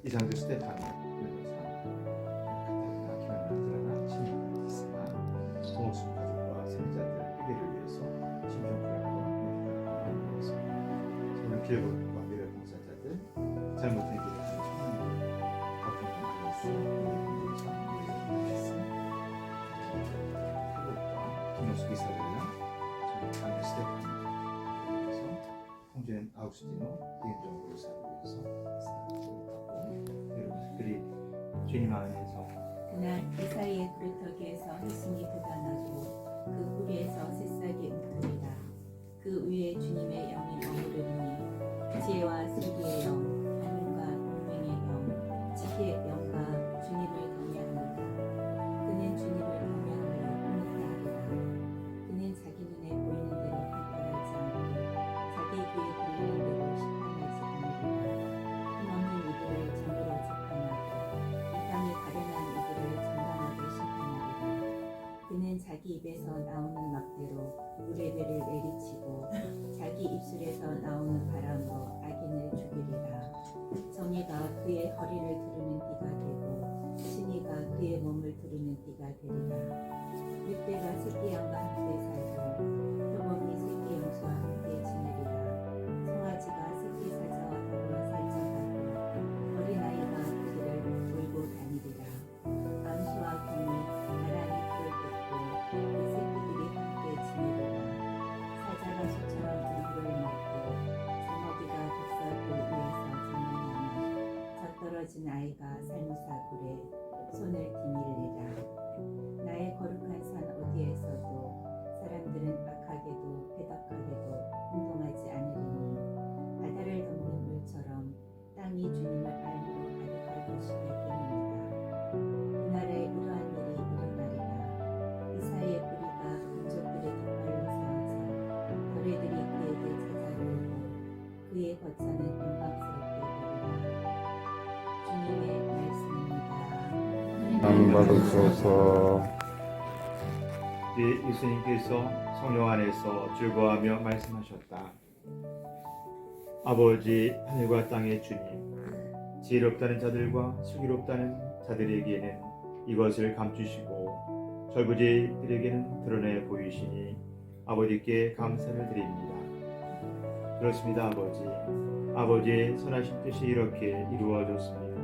이상도 스테파니 변호사, 카타리나 기란나드라나 친구가 됐으나 동호수 가족과 세자들 회개를 위해서 심정풀하고 회개를 위해서 저는 길고과 미래 봉사자들 잘못된 길을 가는 청년들 같은 마이너스 인도네시아 마이너스 태국과 김호수 기사들이나 저는 아니 스테파니 위해서 홍주엔 아우스티노 개인적으로 살기 위해서 특별히 주님 안에서 그날 이사이의 그루터기에서 햇승이 돋아나고 그 뿌리에서 새싹이 웅크리라. 그 위에 주님의 영이 머무르니 지혜와 슬기의 영, 하나님과 공명의 영, 지혜의 영과 주님을 경외합니다. 그는 주님을 경외함으로 흥분하리라. 그는 자기 눈에 보이는 대로 판결하지 않고 자기 귀에 들리는 대로 심판하지 않으리라. 힘없는 이들을 정으로 재판하고 이 땅에 가련한 이들을 정당하게 심판하리라. 그는 자기 입에서 나오는 막대로 물의 배를 내리치고 자기 입술에서 나오는 바람으로 악인을 죽이리라. 정의가 그의 허리를 두르는 띠가 되고 신의가 그의 몸을 두르는 띠가 되리라. 늑대가 새끼 양과 함께 살고 표범이 새끼 염소와 함께 지내리라. 송아지가 새끼 사자와 더불어 살짝하고 어린아이가 그들을 몰고 다니리라. 암수와 곰이 나란히 풀을 뜯고 그 새끼들이 함께 지내리라. 사자가 소처럼 우물을 먹고 장먹이가 독사굴 위에서 장난하며 젖떨어진 아이가 살무사굴에 손을 디밀리라. 나의 거룩한 산 어디에서도 사람들은 악하게도 배덕하게도 행동하지 않으리니 바다를 덮는 물처럼 땅이 주님을 알므로 가득할 것이기 때문이다. 그날에 이러한 일이 일어나리라. 이사의 뿌리가 민족들의 깃발로 세워져 노래들이 그에게 찾아오고 그의 거처는 영광스럽게 되리라. 주님의 말씀입니다. 하나님 받으소서. 예수님께서 성령 안에서 즐거워하며 말씀하셨다. 아버지 하늘과 땅의 주님, 지혜롭다는 자들과 슬기롭다는 자들에게는 이것을 감추시고 절부지들에게는 드러내 보이시니 아버지께 감사를 드립니다. 그렇습니다. 아버지의 선하신 뜻이 이렇게 이루어졌습니다.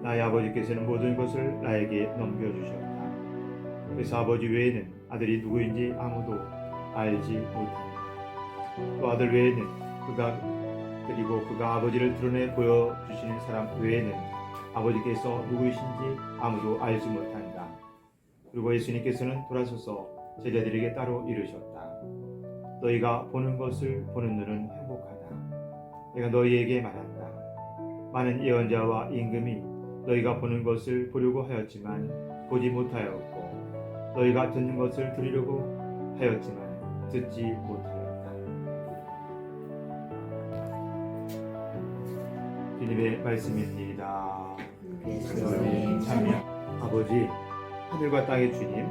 나의 아버지께서는 모든 것을 나에게 넘겨주셨다. 그래서 아버지 외에는 아들이 누구인지 아무도 알지 못합니다. 또 아들 외에는 그가 아버지를 드러내 보여주시는 사람 외에는 아버지께서 누구이신지 아무도 알지 못한다. 그리고 예수님께서는 돌아서서 제자들에게 따로 이르셨다. 너희가 보는 것을 보는 눈은 행복하다. 내가 너희에게 말한다. 많은 예언자와 임금이 너희가 보는 것을 보려고 하였지만 보지 못하였고 너희가 듣는 것을 들으려고 하였지만 듣지 못하였다. 주님의 말씀입니다. 예수님 참여. 아버지 하늘과 땅의 주님,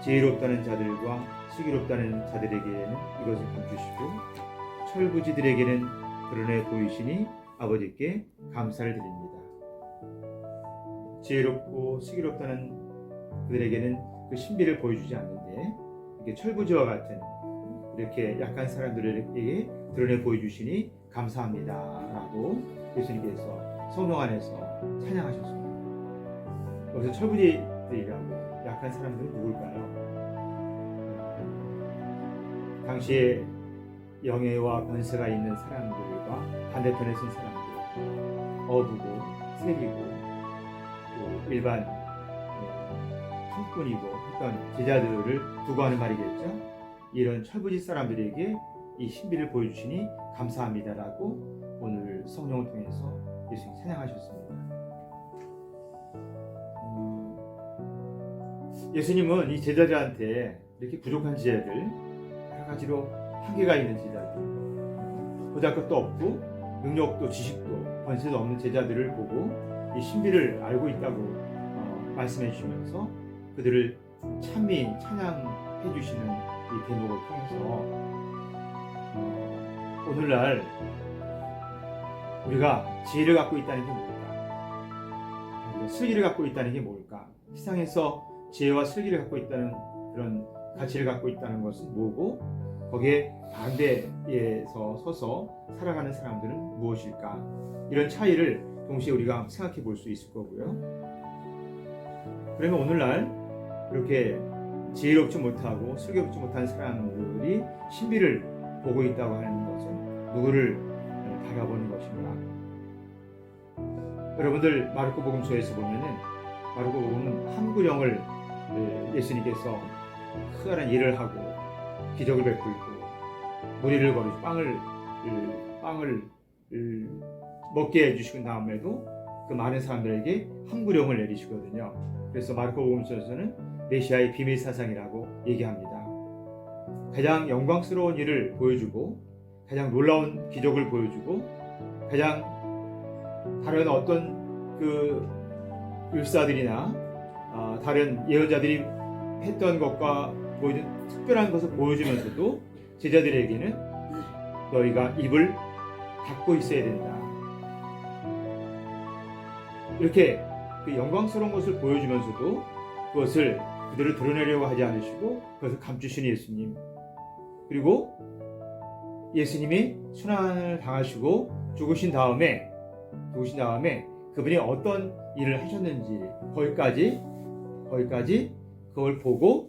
지혜롭다는 자들과 슬기롭다는 자들에게는 이것을 감추시고 철부지들에게는 드러내 보이시니 아버지께 감사를 드립니다. 지혜롭고 슬기롭다는 그들에게는 그 신비를 보여주지 않는데 이렇게 철부지와 같은 이렇게 약한 사람들에게 드러내 보여주시니 감사합니다 라고 예수님께서 성령 안에서 찬양하셨습니다. 여기서 철부지들이라고 약한 사람들은 누굴까요? 당시에 영예와 권세가 있는 사람들과 반대편에 선 사람들, 어부고 세리고 또 일반 총꾼이고 했던 제자들을 두고 하는 말이겠죠. 이런 철부지 사람들에게 이 신비를 보여주시니 감사합니다라고 오늘 성령을 통해서 예수님 찬양하셨습니다. 예수님은 이 제자들한테 이렇게 부족한 제자들, 여러 가지로 한계가 있는 제자들, 보잘것도 없고 능력도 지식도 권세도 없는 제자들을 보고 이 신비를 알고 있다고 말씀해 주시면서 그들을 찬미 찬양해 주시는 이 대목을 통해서 오늘날 우리가 지혜를 갖고 있다는 게 뭘까? 우리가 슬기를 갖고 있다는 게 뭘까? 세상에서 지혜와 슬기를 갖고 있다는 그런 가치를 갖고 있다는 것은 뭐고, 거기에 반대에서 서서 살아가는 사람들은 무엇일까? 이런 차이를 동시에 우리가 생각해 볼 수 있을 거고요. 그러면 오늘날 이렇게 지혜롭지 못하고 슬기롭지 못한 사람들이 신비를 보고 있다고 하는 것은 누구를 바라보는 것인가? 여러분들 마르코복음서에서 보면은 마르코복음은 한 구령을 예수님께서 크다란 일을 하고 기적을 베풀고 무리를 거르고 빵을 먹게 해주시고 다음에도 그 많은 사람들에게 한 구령을 내리시거든요. 그래서 마르코복음서에서는 메시아의 비밀 사상이라고 얘기합니다. 가장 영광스러운 일을 보여주고 가장 놀라운 기적을 보여주고 가장 다른 어떤 그 율사들이나 다른 예언자들이 했던 것과 보이는 특별한 것을 보여주면서도 제자들에게는 너희가 입을 닫고 있어야 된다. 이렇게 그 영광스러운 것을 보여주면서도 그것을 그대로 드러내려고 하지 않으시고 그것을 감추시는 예수님, 그리고 예수님이 순환을 당하시고 죽으신 다음에 그분이 어떤 일을 하셨는지 거기까지 그걸 보고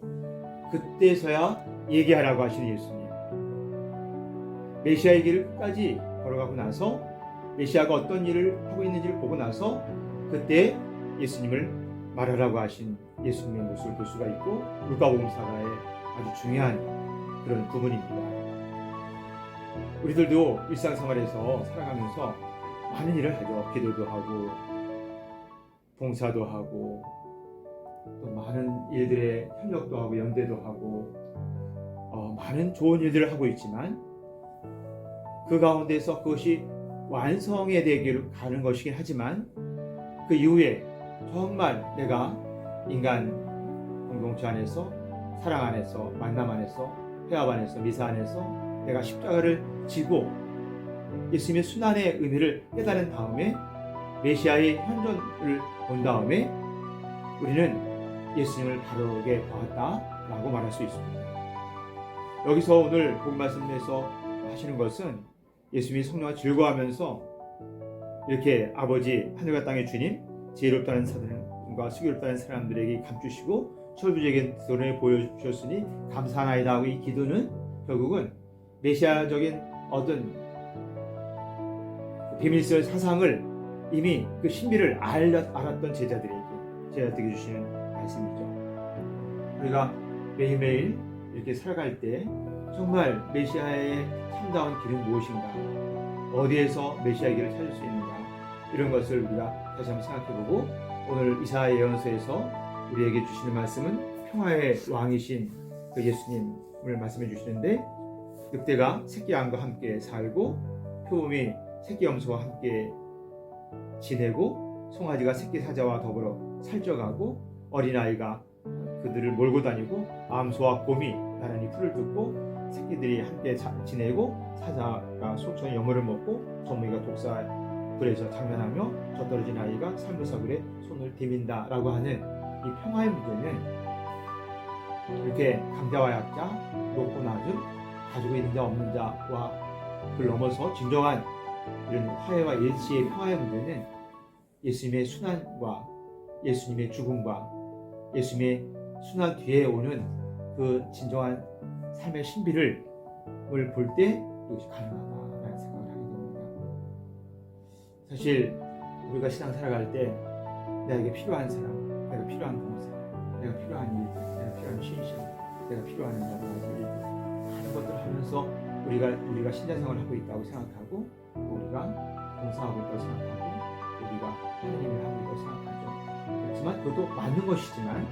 그때서야 얘기하라고 하시는 예수님. 메시아의 길을 끝까지 걸어가고 나서 메시아가 어떤 일을 하고 있는지를 보고 나서 그때 예수님을 말하라고 하신 예수님의 모습을 볼 수가 있고, 루카복음사가의 아주 중요한 그런 부분입니다. 우리들도 일상생활에서 살아가면서 많은 일을 하죠. 기도도 하고 봉사도 하고 또 많은 일들에 협력도 하고 연대도 하고 많은 좋은 일들을 하고 있지만 그 가운데서 그것이 완성에 되기를 가는 것이긴 하지만 그 이후에 정말 내가 인간 공동체 안에서 사랑 안에서 만남 안에서 회합 안에서 미사 안에서 내가 십자가를 지고 예수님의 순환의 의미를 깨달은 다음에 메시아의 현존을 본 다음에 우리는 예수님을 바르게 보았다라고 말할 수 있습니다. 여기서 오늘 본 말씀에서 하시는 것은 예수님이 성령과 즐거워하면서 이렇게 아버지 하늘과 땅의 주님, 지혜롭다는 사람과 슬기롭다는 사람들에게 감추시고 철부적인 드러내 보여주셨으니 감사하나이다 하고 이 기도는 결국은 메시아적인 어떤 비밀스러운 사상을 이미 그 신비를 알았던 제자들에게 주시는 말씀이죠. 우리가 매일매일 이렇게 살아갈 때 정말 메시아의 참다운 길은 무엇인가, 어디에서 메시아의 길을 찾을 수 있는가, 이런 것을 우리가 다시 한번 생각해보고, 오늘 이사야 예언서에서 우리에게 주시는 말씀은 평화의 왕이신 그 예수님을 말씀해 주시는데, 늑대가 새끼 양과 함께 살고 표범이 새끼 염소와 함께 지내고 송아지가 새끼 사자와 더불어 살쪄가고 어린아이가 그들을 몰고 다니고 암소와 곰이 나란히 풀을 뜯고 새끼들이 함께 지내고 사자가 소천의 여물을 먹고 저무이가 독사불에서 장난하며 젖떨어진 아이가 살무사불에 손을 디민다라고 하는 이 평화의 문제는 이렇게 강자와 약자, 높고 낮음, 가지고 있는 자 없는 자와 그걸 넘어서 진정한 이런 화해와 일치의 평화의 문제는 예수님의 순환과 예수님의 죽음과 예수님의 순환 뒤에 오는 그 진정한 삶의 신비를 볼 때 이것이 가능하다라는 생각을 하게 됩니다. 사실 우리가 신앙 살아갈 때 나에게 필요한 사람, 내가 필요한 봉사, 내가 필요한 일들, 내가 필요한 신심, 내가 필요한 여러 가지 일들, 많은 것들을 하면서 우리가 신자생활을 하고 있다고 생각하고 우리가 봉사하고 있다고 생각하고 우리가 하나님을 하고 있다고 생각하죠. 그렇지만 그것도 맞는 것이지만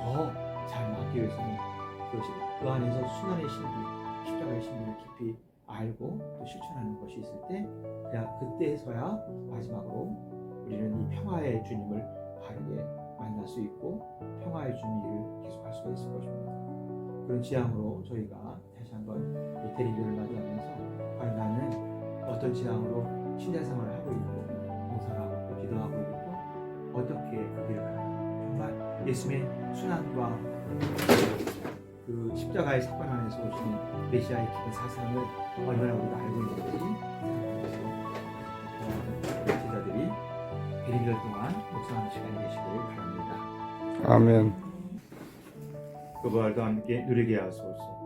더 잘 맞기 위해서는 그것이 그 안에서 순환의 신비, 십자가의 신비를 깊이 알고 또 실천하는 것이 있을 때 그때서야 마지막으로 우리는 이 평화의 주님을 바르게 만날 수 있고 평화의 주님을 계속할 수가 있을 것입니다. 그런 지향으로 저희가 다시 한번 대리교를 맞이하면서 과연 나는 어떤 지향으로 신자 생활을 하고 있고 봉사를 하고 있고 기도하고 있고 어떻게 그 길을 가나 정말 예수님의 순환과 그 십자가의 사건 안에서 오시는 메시아의 깊은 사상을 얼마나 우리가 알고 있는지 제자들이 100일 동안 묵상하는 시간이 되시길 바랍니다. 아멘. 그 부활도 함께 누리게 하소서.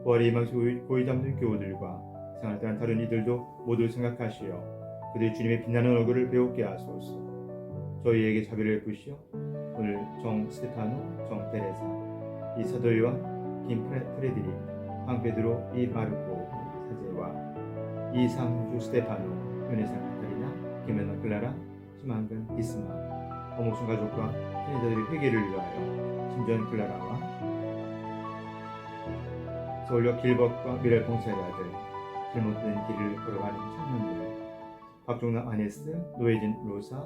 부활의 희망 고이 잠든 교우들과 생활 동안 다른 이들도 모두 생각하시어 그들의 주님의 빛나는 얼굴을 배우게 하소서. 저희에게 자비를 베푸시어 오늘 정 스테파노, 정 테레사, 이 사도이와 김 프레드릭, 황 베드로, 이 마르코 사제와 이 상주 스테파노, 요네산 카타리나, 김연아 클라라, 심한근 이스마, 어목순 가족과 신자들의 회개를 위하여 신전 클라라와 서울역 길벗과 미랄 봉사자들, 잘못된 길을 걸어가는 청년들, 박종남 아네스, 노예진 로사,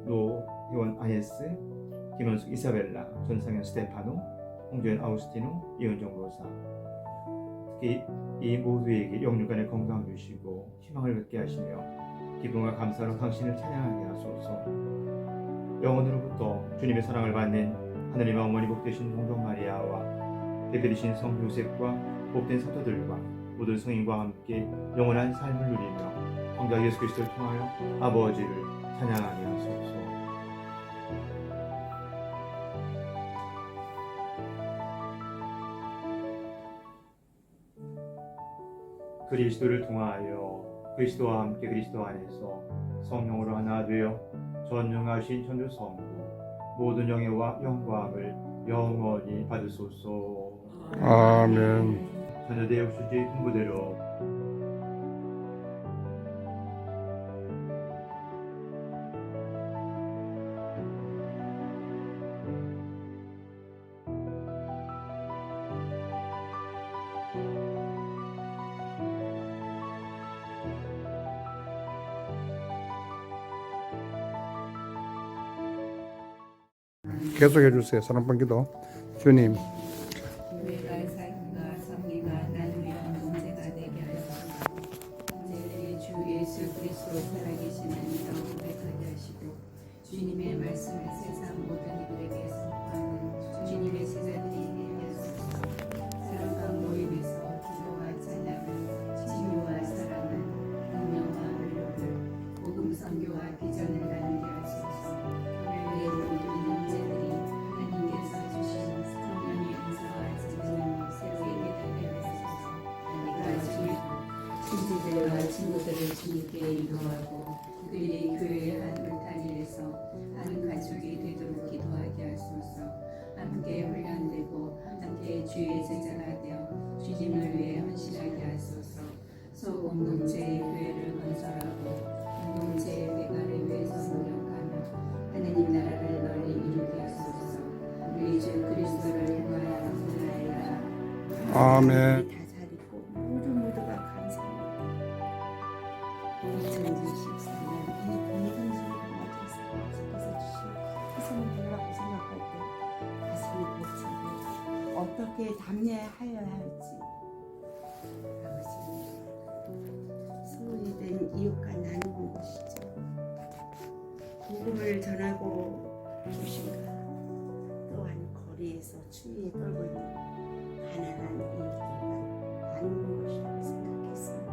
노혜원 아네스, 김원숙 이사벨라, 전상현 스테파노, 홍주연 아우스티노, 이은정 로사, 특히 이 모두에게 영육간의 건강 주시고 희망을 갖게 하시며 기쁨과 감사로 당신을 찬양하게 하소서. 영원으로부터 주님의 사랑을 받는 하느님의 어머니 복되신 동정 마리아와 대표되신 성 요셉과 복된 사도들과 모든 성인과 함께 영원한 삶을 누리며 성자 예수 그리스도를 통하여 아버지를 찬양하게 하소서. 그리스도를 통하여 그리스도와 함께 그리스도 안에서 성령으로 하나 되어 전능하신 천주 성부 모든 영예와 영광을 영원히 받으소서. 아멘. 자녀대 역수지 분부대로 계속해 주세요. 사랑방 기도. 주님, 교회가 삶과 성리가 나누며 문제가 되게 하소서. 문제들이 주 예수 그리스도 살아계신 하나님을 고백하게 하시고 주님의 말씀을 세상 모든 이들에게 선포하는 주님의 제자들이 되게 하소서. 사랑과 모임에서 기도와 찬양은 진유와 사랑은 능력과 의료를 복음 선교와 비전을 나누게 하소서. 교회의 모든 문제들이 하나님께서 주신 성령의 은사와 지혜는 새롭게 깨닫게 하소서. 내가 친지들과 친구들을 주님께 인도하고 그들이 교회의 한 울타리에서 한 가족이 되도록 기도하게 하소서. 함께 훈련되고 함께 주의 제자가 되어 주님을 위해 헌신하게 하소서. 소공동체의 교회를 건설하고 공동체의 대가를 위해서 노력하며 하나님 나라를 널리 이루게 하소서. 우리 주 그리스도를 위하여 하나이다. 아멘. 다 자리고 모두가 감사합니다. 2024년 이 밝은 주일을 맞아서 주께서 주신 희생이라고 생각할 때 가슴이 벅차고 어떻게 답례하여야 할지 아버지 소외된 이웃과 나누는 것이죠. 복음을 전하고 계신가 또한 거리에서 추위에 떨고 있는 가난한 이웃들과 나누는 것이라고 생각했습니다.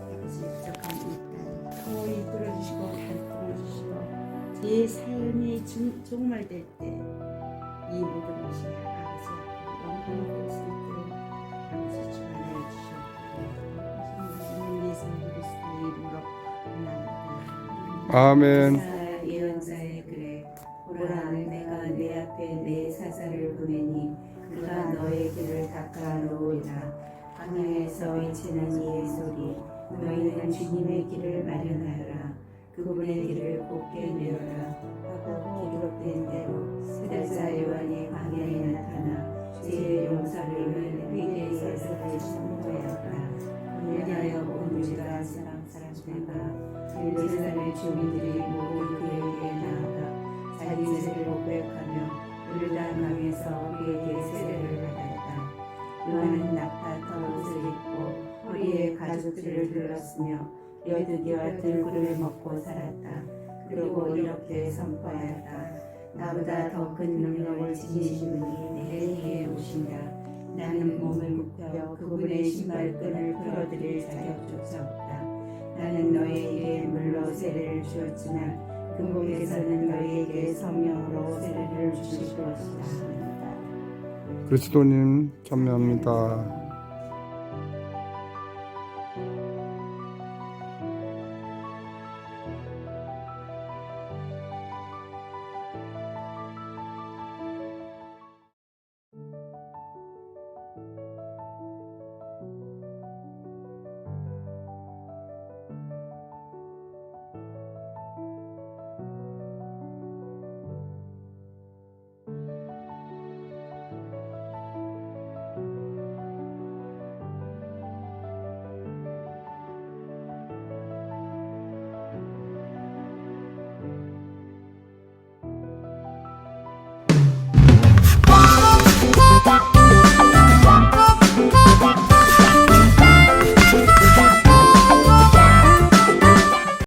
아버지 부족한 이딸 더 이끌어주시고 가르쳐주시고 제 삶이 종말될 때 이 모든 것이 아버지 앞에 영광이 될 수 있도록 아버지 주관하여 주시옵고 예수 그리스도의 이름으로 원합니다. 아멘. 예언자의 글에 보라 내가 내 앞에 내 사자를 보내니 그가 너의 길을 닦아 놓으리라. 광야에서 외치는 이의 소리 너희는 주님의 길을 마련하여라. 그분의 길을 곱게 내어라 하고 기록된 대로 세대자 요한이 광야에 나타나 죄의 용서를 회개의 예서를 선포하였다. 그리하여 온 유다 사람들과 예루살렘 주민들이 모두 그에게 나아가 자기 죄를 고백하며 요르단강에서 그에게 세례를 받았다. 요한은 낙타 털옷을 입고 허리에 가죽줄을 둘렀으며 여두기와 들구를 먹고 살았다. 그리고 이렇게 선포하였다. 나보다 더 큰 능력을 지니신 분이 내게 오신다. 나는 몸을 굽혀 그분의 신발끈을 풀어드릴 자격조차 없다. 나는 너희에게 물로 세례를 주었지만 그분께서는 너희에게 성령으로 세례를 주실 것이다. 그리스도님 참여합니다.